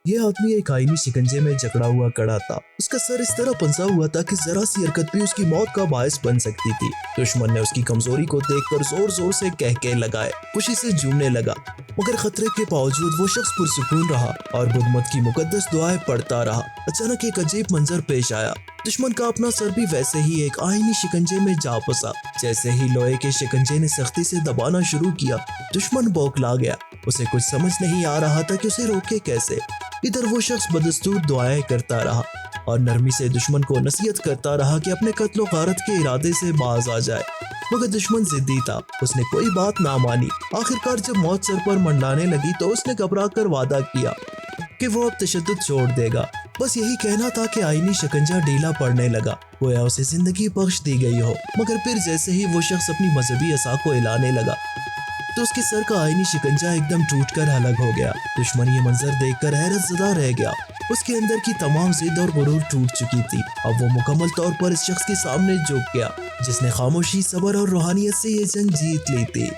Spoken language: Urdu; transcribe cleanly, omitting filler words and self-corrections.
یہ آدمی ایک آئینی شکنجے میں جکڑا ہوا کڑا تھا۔ اس کا سر اس طرح پنسا ہوا تھا کہ ذرا سی حرکت بھی اس کی موت کا باعث بن سکتی تھی۔ دشمن نے اس کی کمزوری کو دیکھ کر زور زور سے کہکے لگائے، خوشی سے جھومنے لگا، مگر خطرے کے باوجود وہ شخص پرسکون رہا اور بدھ مت کی مقدس دعائیں پڑھتا رہا۔ اچانک ایک عجیب منظر پیش آیا۔ دشمن کا اپنا سر بھی ویسے ہی ایک آئینی شکنجے میں جا پھنسا۔ جیسے ہی لوہے کے شکنجے نے سختی سے دبانا شروع کیا، دشمن بوکھلا گیا۔ اسے کچھ سمجھ نہیں آ رہا تھا کہ اسے روکے کیسے۔ ادھر وہ شخص بدستور دعائیں کرتا رہا اور نرمی سے دشمن کو نصیحت کرتا رہا کہ اپنے قتل و غارت کے ارادے سے باز آ جائے، مگر دشمن ضدی تھا۔ اس نے کوئی بات نہ مانی۔ آخرکار جب موت سر پر منڈانے لگی تو اس نے گھبرا کر وعدہ کیا کہ وہ اب تشدد چھوڑ دے گا۔ بس یہی کہنا تھا کہ آئینی شکنجہ ڈھیلا پڑنے لگا، گویا اسے زندگی بخش دی گئی ہو۔ مگر پھر جیسے ہی وہ شخص اپنی مذہبی عصا کو ہلانے لگا تو اس کے سر کا آئینی شکنجہ ایک دم ٹوٹ کر الگ ہو گیا۔ دشمن یہ منظر دیکھ کر حیرت زدہ رہ گیا۔ اس کے اندر کی تمام ضد اور غرور ٹوٹ چکی تھی۔ اب وہ مکمل طور پر اس شخص کے سامنے جھک گیا جس نے خاموشی، صبر اور روحانیت سے یہ جنگ جیت لی تھی۔